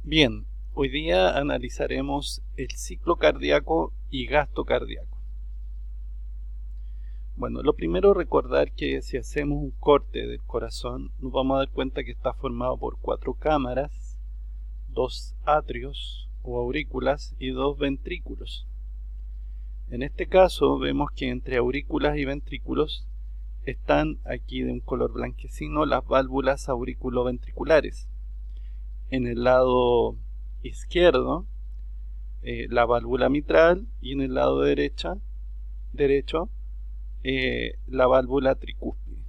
Bien, hoy día analizaremos el ciclo cardíaco y gasto cardíaco. Bueno, lo primero recordar que si hacemos un corte del corazón nos vamos a dar cuenta que está formado por 4 cámaras, 2 atrios o aurículas y 2 ventrículos. En este caso vemos que entre aurículas y ventrículos están aquí de un color blanquecino las válvulas auriculoventriculares. En el lado izquierdo la válvula mitral y en el lado derecho la válvula tricúspide.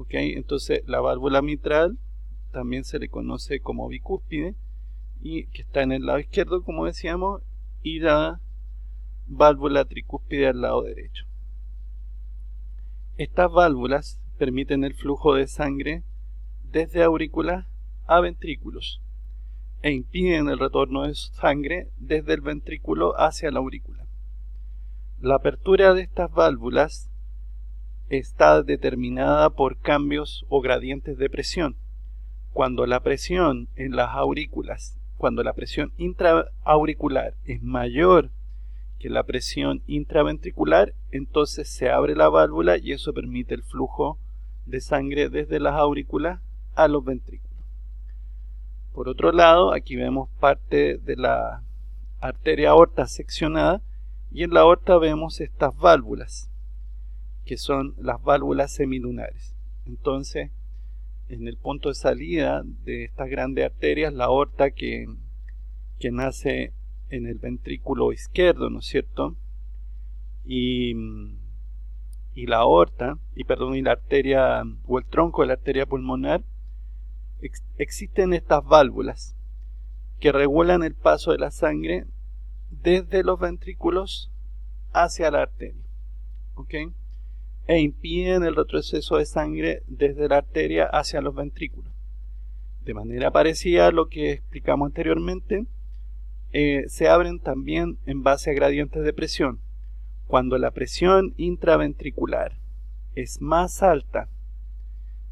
Entonces la válvula mitral también se le conoce como bicúspide y que está en el lado izquierdo, como decíamos, y la válvula tricúspide al lado derecho. Estas válvulas permiten el flujo de sangre desde aurículas a ventrículos e impiden el retorno de sangre desde el ventrículo hacia la aurícula. La apertura de estas válvulas está determinada por cambios o gradientes de presión. Cuando la presión en las aurículas, cuando la presión intraauricular es mayor que la presión intraventricular, entonces se abre la válvula y eso permite el flujo de sangre desde las aurículas a los ventrículos. Por otro lado, aquí vemos parte de la arteria aorta seccionada y en la aorta vemos estas válvulas, que son las válvulas semilunares. Entonces, en el punto de salida de estas grandes arterias, la aorta que nace en el ventrículo izquierdo, ¿no es cierto? Y la aorta, y la arteria o el tronco de la arteria pulmonar, existen estas válvulas que regulan el paso de la sangre desde los ventrículos hacia la arteria, e impiden el retroceso de sangre desde la arteria hacia los ventrículos. De manera parecida a lo que explicamos anteriormente, se abren también en base a gradientes de presión. Cuando la presión intraventricular es más alta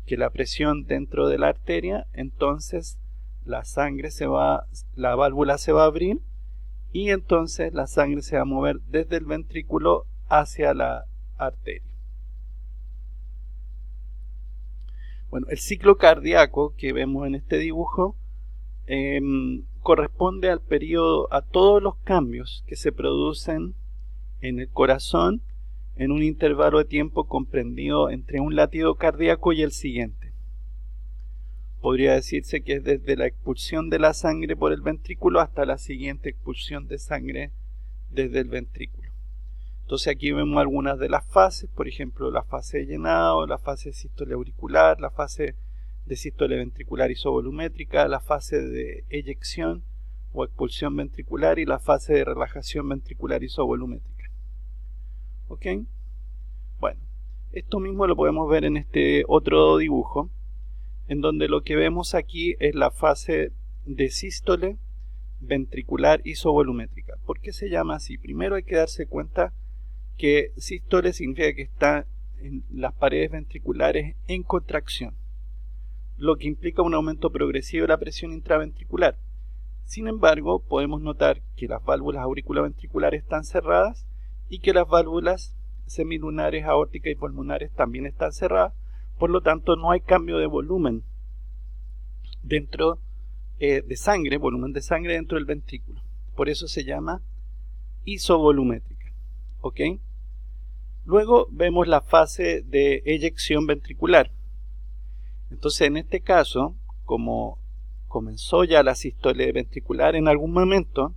que la presión dentro de la arteria, entonces la válvula se va a abrir y entonces la sangre se va a mover desde el ventrículo hacia la arteria. Bueno, el ciclo cardíaco que vemos en este dibujo corresponde al periodo, a todos los cambios que se producen en el corazón en un intervalo de tiempo comprendido entre un latido cardíaco y el siguiente. Podría decirse que es desde la expulsión de la sangre por el ventrículo hasta la siguiente expulsión de sangre desde el ventrículo. Entonces aquí vemos algunas de las fases, por ejemplo la fase de llenado, la fase de sístole auricular, la fase de sístole ventricular isovolumétrica, la fase de eyección o expulsión ventricular y la fase de relajación ventricular isovolumétrica. Bueno, esto mismo lo podemos ver en este otro dibujo, en donde lo que vemos aquí es la fase de sístole ventricular isovolumétrica. ¿Por qué se llama así? Primero hay que darse cuenta que sístole significa que está en las paredes ventriculares en contracción, lo que implica un aumento progresivo de la presión intraventricular. Sin embargo, podemos notar que las válvulas auriculoventriculares están cerradas y que las válvulas semilunares, aórticas y pulmonares también están cerradas, por lo tanto no hay cambio de volumen dentro de sangre, volumen de sangre dentro del ventrículo. Por eso se llama isovolumétrica. Luego vemos la fase de eyección ventricular. Entonces en este caso, como comenzó ya la sístole ventricular en algún momento,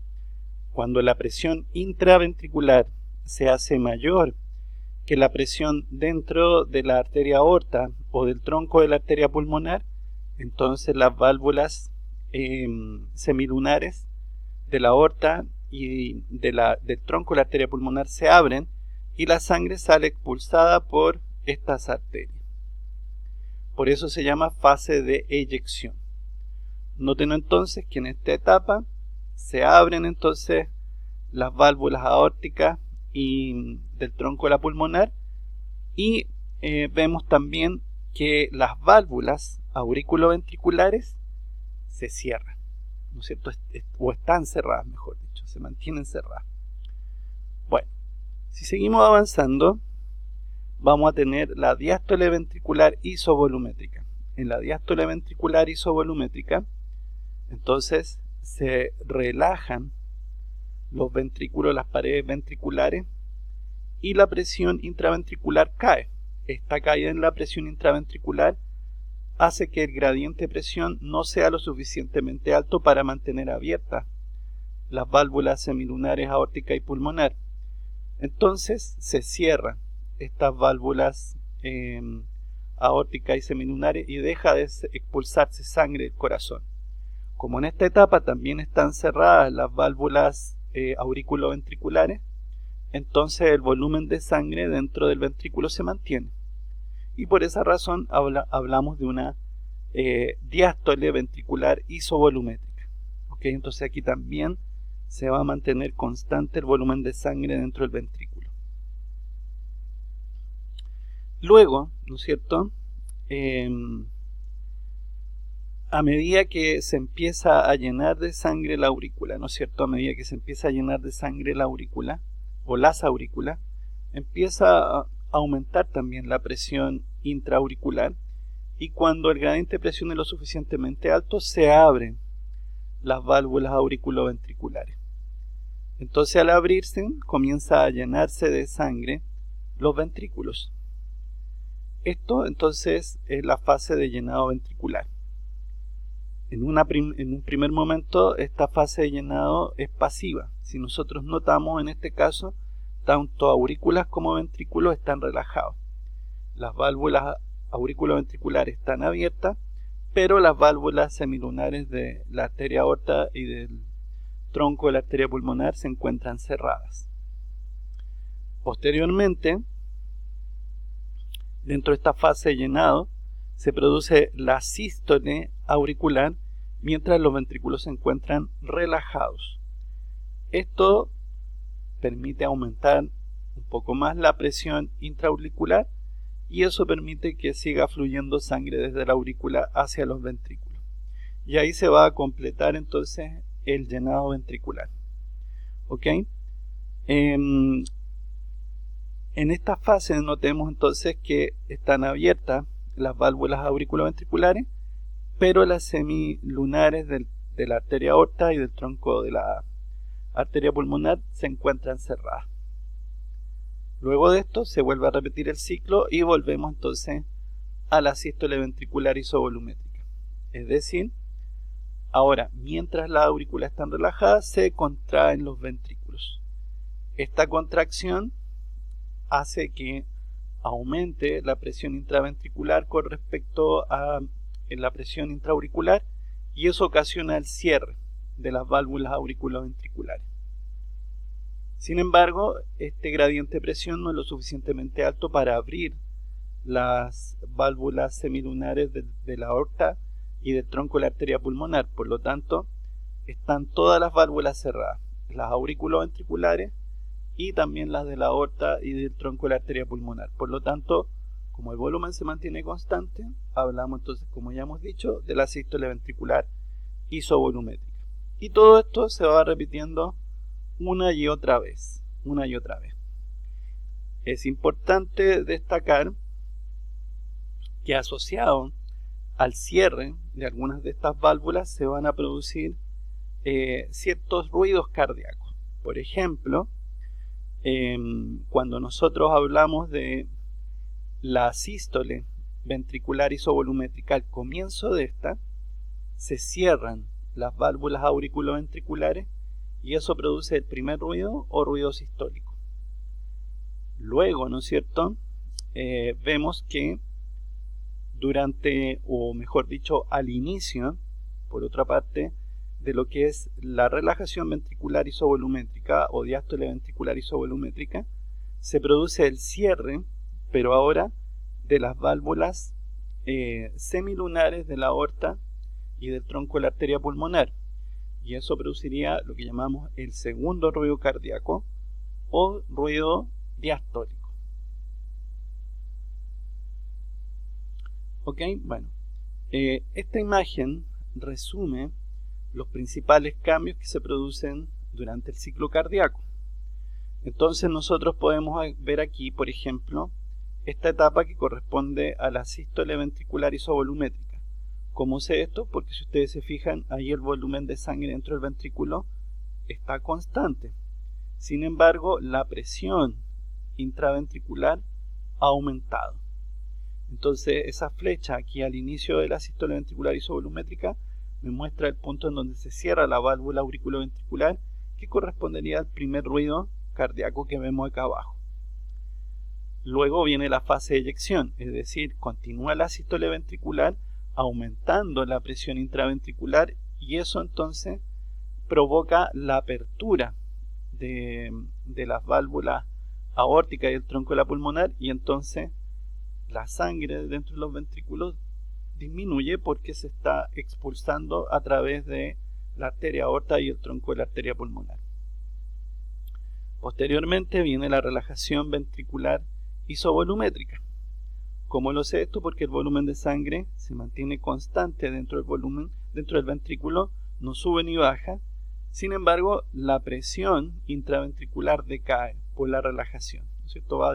cuando la presión intraventricular se hace mayor que la presión dentro de la arteria aorta o del tronco de la arteria pulmonar, entonces las válvulas semilunares de la aorta y del tronco de la arteria pulmonar se abren y la sangre sale expulsada por estas arterias. Por eso se llama fase de eyección. Noten entonces que en esta etapa se abren entonces las válvulas aórticas y del tronco de la pulmonar y vemos también que las válvulas auriculoventriculares se cierran. ¿no es cierto? O están cerradas, mejor dicho, se mantienen cerradas. Bueno, si seguimos avanzando, vamos a tener la diástole ventricular isovolumétrica. En la diástole ventricular isovolumétrica, entonces se relajan los ventrículos, las paredes ventriculares, y la presión intraventricular cae. Esta caída en la presión intraventricular hace que el gradiente de presión no sea lo suficientemente alto para mantener abiertas las válvulas semilunares aórtica y pulmonar. Entonces se cierran estas válvulas aórtica y semilunares y deja de expulsarse sangre del corazón. Como en esta etapa también están cerradas las válvulas auriculoventriculares, entonces el volumen de sangre dentro del ventrículo se mantiene. Y por esa razón hablamos de una diástole ventricular isovolumétrica. ¿Okay? Entonces aquí también se va a mantener constante el volumen de sangre dentro del ventrículo. Luego, ¿no es cierto? A medida que se empieza a llenar de sangre la aurícula, ¿no es cierto? A medida que se empieza a llenar de sangre la aurícula o las aurículas, empieza a aumentar también la presión intraauricular, y cuando el gradiente de presión es lo suficientemente alto, se abren las válvulas auriculoventriculares. Entonces, al abrirse, comienza a llenarse de sangre los ventrículos. Esto entonces es la fase de llenado ventricular. En un primer momento esta fase de llenado es pasiva. Si nosotros notamos en este caso, tanto aurículas como ventrículos están relajados. Las válvulas auriculoventriculares están abiertas, pero las válvulas semilunares de la arteria aorta y del tronco de la arteria pulmonar se encuentran cerradas. Posteriormente, dentro de esta fase de llenado, se produce la sístole auricular mientras los ventrículos se encuentran relajados. Esto permite aumentar un poco más la presión intraauricular y eso permite que siga fluyendo sangre desde la aurícula hacia los ventrículos. Y ahí se va a completar entonces el llenado ventricular. ¿Ok? En esta fase notemos entonces que están abiertas las válvulas auriculoventriculares, pero las semilunares de la arteria aorta y del tronco de la arteria pulmonar se encuentran cerradas. Luego de esto se vuelve a repetir el ciclo y volvemos entonces a la sístole ventricular isovolumétrica. Es decir, ahora mientras las aurículas están relajadas se contraen los ventrículos. Esta contracción hace que aumente la presión intraventricular con respecto a la presión intraauricular y eso ocasiona el cierre de las válvulas auriculoventriculares. Sin embargo, este gradiente de presión no es lo suficientemente alto para abrir las válvulas semilunares de la aorta y del tronco de la arteria pulmonar. Por lo tanto, están todas las válvulas cerradas, las auriculoventriculares y también las de la aorta y del tronco de la arteria pulmonar. Por lo tanto, como el volumen se mantiene constante, hablamos entonces, como ya hemos dicho, de la sístole ventricular isovolumétrica. Y todo esto se va repitiendo una y otra vez. Es importante destacar que asociado al cierre de algunas de estas válvulas se van a producir ciertos ruidos cardíacos. Por ejemplo, cuando nosotros hablamos de la sístole ventricular isovolumétrica, al comienzo de esta se cierran las válvulas auriculoventriculares y eso produce el primer ruido o ruido sistólico. Luego, ¿no es cierto? Vemos que durante, o mejor dicho, al inicio, por otra parte, de lo que es la relajación ventricular isovolumétrica o diástole ventricular isovolumétrica, se produce el cierre, pero ahora de las válvulas semilunares de la aorta y del tronco de la arteria pulmonar. Y eso produciría lo que llamamos el segundo ruido cardíaco o ruido diastólico. Ok, bueno, esta imagen resume los principales cambios que se producen durante el ciclo cardíaco. Entonces nosotros podemos ver aquí, por ejemplo, esta etapa que corresponde a la sístole ventricular isovolumétrica. ¿Cómo sé esto? Porque si ustedes se fijan, ahí el volumen de sangre dentro del ventrículo está constante. Sin embargo, la presión intraventricular ha aumentado. Entonces, esa flecha aquí al inicio de la sístole ventricular isovolumétrica me muestra el punto en donde se cierra la válvula auriculoventricular, que correspondería al primer ruido cardíaco que vemos acá abajo. Luego viene la fase de eyección, es decir, continúa la sístole ventricular aumentando la presión intraventricular, y eso entonces provoca la apertura de las válvulas aórticas y el tronco de la pulmonar, y entonces la sangre dentro de los ventrículos disminuye porque se está expulsando a través de la arteria aorta y el tronco de la arteria pulmonar. Posteriormente viene la relajación ventricular isovolumétrica. ¿Cómo lo sé esto? Porque el volumen de sangre se mantiene constante dentro del ventrículo, no sube ni baja. Sin embargo, la presión intraventricular decae por la relajación, ¿no es cierto? Va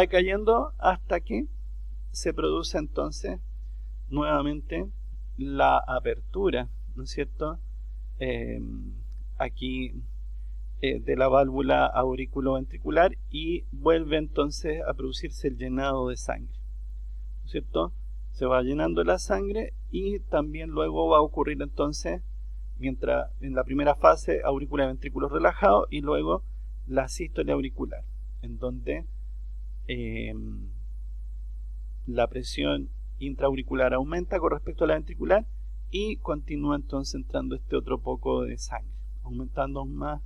decayendo hasta que se produce entonces nuevamente la apertura, ¿no es cierto? Aquí de la válvula auriculoventricular, y vuelve entonces a producirse el llenado de sangre, ¿no es cierto? Se va llenando la sangre, y también luego va a ocurrir entonces, mientras en la primera fase aurícula y ventrículos relajados, y luego la sístole auricular, en donde la presión intraauricular aumenta con respecto a la ventricular, y continúa entonces entrando este otro poco de sangre, aumentando aún más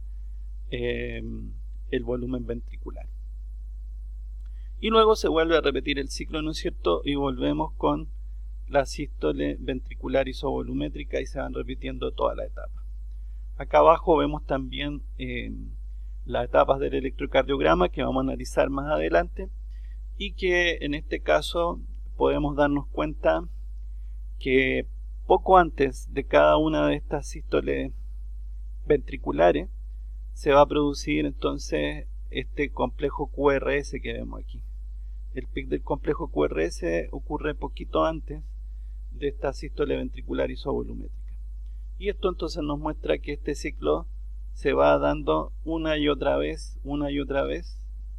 el volumen ventricular. Y luego se vuelve a repetir el ciclo, ¿no es cierto? Y volvemos con la sístole ventricular isovolumétrica, y se van repitiendo toda la etapa. Acá abajo vemos también las etapas del electrocardiograma, que vamos a analizar más adelante, y que en este caso podemos darnos cuenta que poco antes de cada una de estas sístoles ventriculares se va a producir entonces este complejo QRS que vemos aquí. El pic del complejo QRS ocurre poquito antes de esta sístole ventricular isovolumétrica. Y esto entonces nos muestra que este ciclo se va dando una y otra vez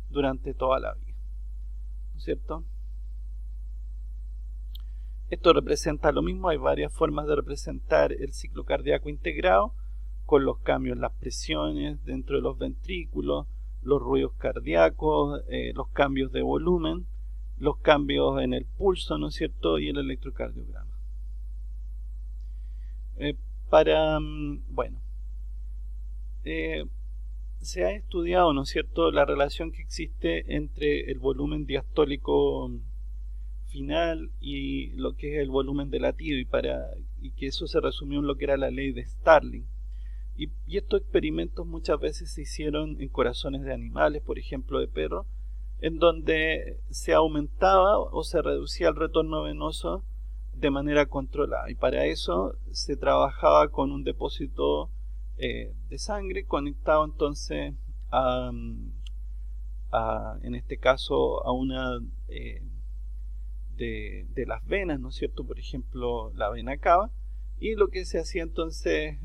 durante toda la vida, ¿no es cierto? Esto representa lo mismo. Hay varias formas de representar el ciclo cardíaco integrado, con los cambios en las presiones dentro de los ventrículos, los ruidos cardíacos, los cambios de volumen, los cambios en el pulso, ¿no es cierto?, y el electrocardiograma. Se ha estudiado, ¿no es cierto?, la relación que existe entre el volumen diastólico final y lo que es el volumen de latido, y que eso se resumió en lo que era la ley de Starling. Y estos experimentos muchas veces se hicieron en corazones de animales, por ejemplo de perros, en donde se aumentaba o se reducía el retorno venoso de manera controlada, y para eso se trabajaba con un depósito de sangre conectado entonces en este caso a una de las venas, ¿no es cierto?, por ejemplo la vena cava, y lo que se hacía entonces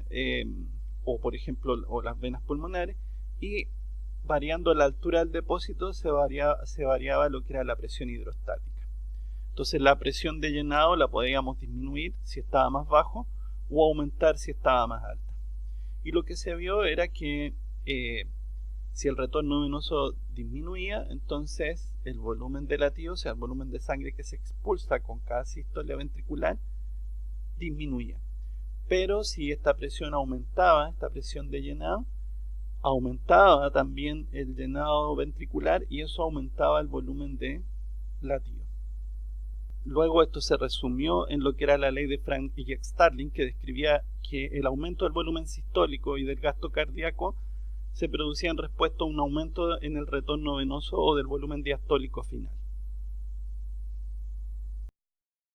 o las venas pulmonares, y variando la altura del depósito se variaba lo que era la presión hidrostática. Entonces la presión de llenado la podíamos disminuir si estaba más bajo, o aumentar si estaba más alta. Y lo que se vio era que si el retorno venoso disminuía, entonces el volumen de latido, o sea, el volumen de sangre que se expulsa con cada sístole ventricular, disminuía. Pero si esta presión aumentaba, esta presión de llenado, aumentaba también el llenado ventricular, y eso aumentaba el volumen de latido. Luego esto se resumió en lo que era la ley de Frank y Starling, que describía que el aumento del volumen sistólico y del gasto cardíaco se producía en respuesta a un aumento en el retorno venoso o del volumen diastólico final.